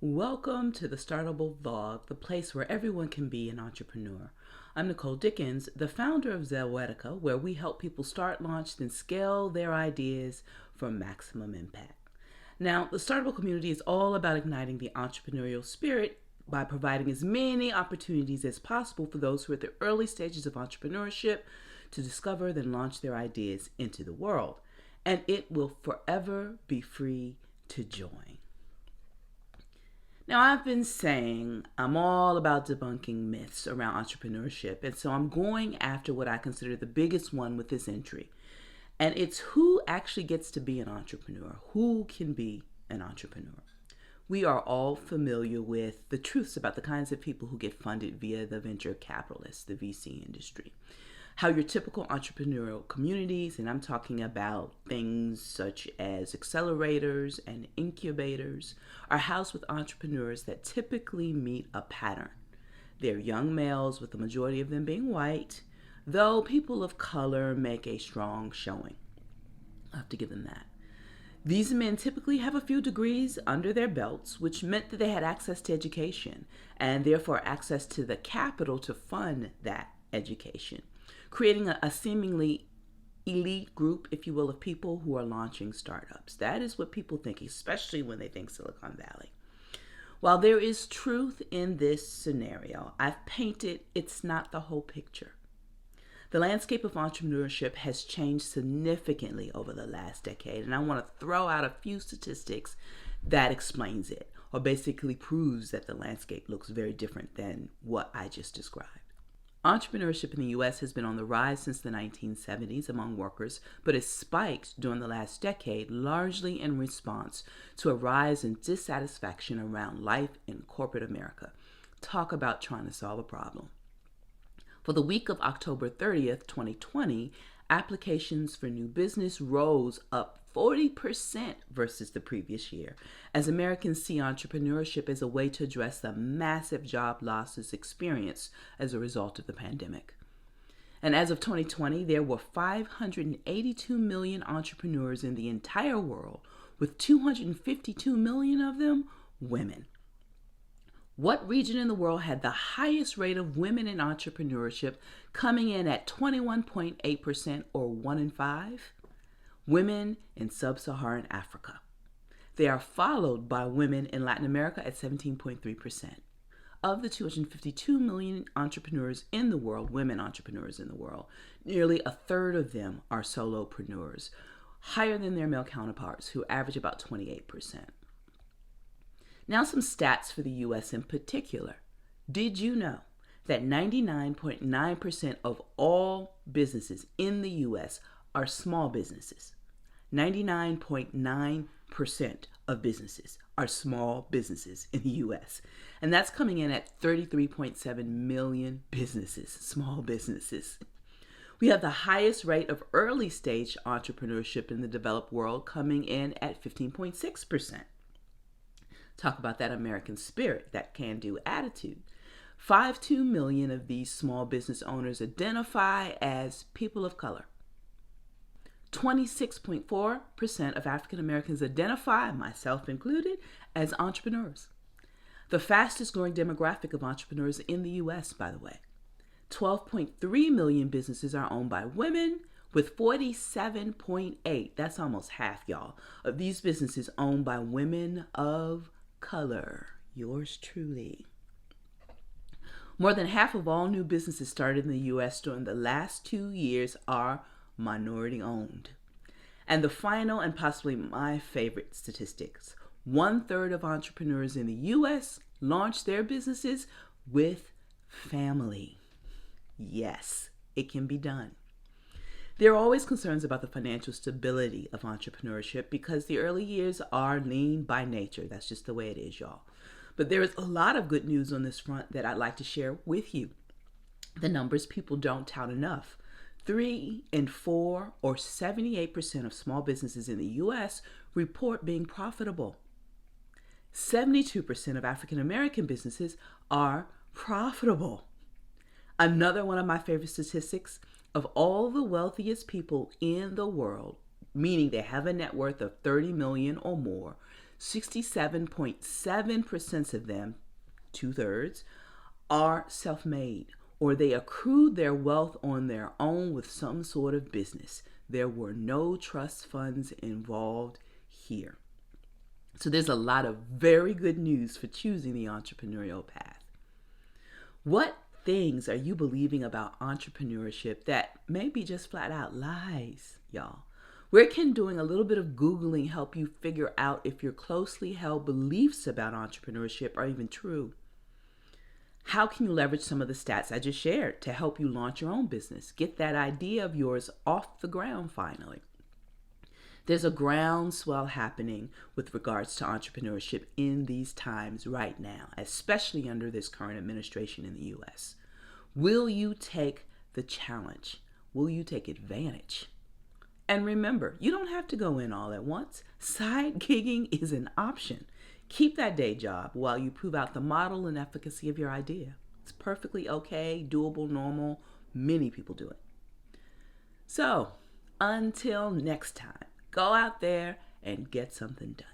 Welcome to the Startable Vlog, the place where everyone can be an entrepreneur. I'm Nicole Dickens, the founder of Zoetica, where we help people start, launch, then scale their ideas for maximum impact. Now, the Startable community is all about igniting the entrepreneurial spirit by providing as many opportunities as possible for those who are at the early stages of entrepreneurship to discover, then launch their ideas into the world. And it will forever be free to join. Now, I've been saying I'm all about debunking myths around entrepreneurship, and so I'm going after what I consider the biggest one with this entry. And it's who actually gets to be an entrepreneur, who can be an entrepreneur. We are all familiar with the truths about the kinds of people who get funded via the venture capitalists, the VC industry. How your typical entrepreneurial communities, and I'm talking about things such as accelerators and incubators, are housed with entrepreneurs that typically meet a pattern. They're young males, with the majority of them being white, though people of color make a strong showing. I have to give them that. These men typically have a few degrees under their belts, which meant that they had access to education and therefore access to the capital to fund that education, creating a seemingly elite group, if you will, of people who are launching startups. That is what people think, especially when they think Silicon Valley. While there is truth in this scenario, I've painted it's not the whole picture. The landscape of entrepreneurship has changed significantly over the last decade, and I want to throw out a few statistics that explains it, or basically proves that the landscape looks very different than what I just described. Entrepreneurship in the U.S. has been on the rise since the 1970s among workers, but has spiked during the last decade, largely in response to a rise in dissatisfaction around life in corporate America. Talk about trying to solve a problem. For the week of October 30th, 2020, applications for new business rose up 40% versus the previous year, as Americans see entrepreneurship as a way to address the massive job losses experienced as a result of the pandemic. And as of 2020, there were 582 million entrepreneurs in the entire world, with 252 million of them women. What region in the world had the highest rate of women in entrepreneurship, coming in at 21.8%, or 1 in 5? Women in sub-Saharan Africa. They are followed by women in Latin America at 17.3%. Of the 252 million entrepreneurs in the world, women entrepreneurs in the world, nearly a third of them are solopreneurs, higher than their male counterparts, who average about 28%. Now, some stats for the U.S. in particular. Did you know that 99.9% of all businesses in the U.S. are small businesses? 99.9% of businesses are small businesses in the U.S. And that's coming in at 33.7 million businesses, small businesses. We have the highest rate of early stage entrepreneurship in the developed world, coming in at 15.6%. Talk about that American spirit, that can-do attitude. 5.2 million of these small business owners identify as people of color. 26.4% of African Americans identify, myself included, as entrepreneurs. The fastest growing demographic of entrepreneurs in the U.S., by the way. 12.3 million businesses are owned by women, with 47.8, that's almost half, y'all, of these businesses owned by women of color. Yours truly. More than half of all new businesses started in the U.S. during the last 2 years are minority owned. And the final, and possibly my favorite statistics, 1/3 of entrepreneurs in the U.S. launch their businesses with family. Yes, it can be done. There are always concerns about the financial stability of entrepreneurship because the early years are lean by nature. That's just the way it is, y'all. But there is a lot of good news on this front that I'd like to share with you. The numbers people don't tout enough. 3 in 4, or 78% of small businesses in the U.S. report being profitable. 72% of African American businesses are profitable. Another one of my favorite statistics, of all the wealthiest people in the world, meaning they have a net worth of 30 million or more, 67.7% of them, 2/3, are self-made, or they accrued their wealth on their own with some sort of business. There were no trust funds involved here. So there's a lot of very good news for choosing the entrepreneurial path. What things are you believing about entrepreneurship that may be just flat out lies, y'all? Where can doing a little bit of Googling help you figure out if your closely held beliefs about entrepreneurship are even true? How can you leverage some of the stats I just shared to help you launch your own business? Get that idea of yours off the ground finally. There's a groundswell happening with regards to entrepreneurship in these times right now, especially under this current administration in the U.S. Will you take the challenge? Will you take advantage? And remember, you don't have to go in all at once. Side gigging is an option. Keep that day job while you prove out the model and efficacy of your idea. It's perfectly okay, doable, normal. Many people do it. So, until next time, go out there and get something done.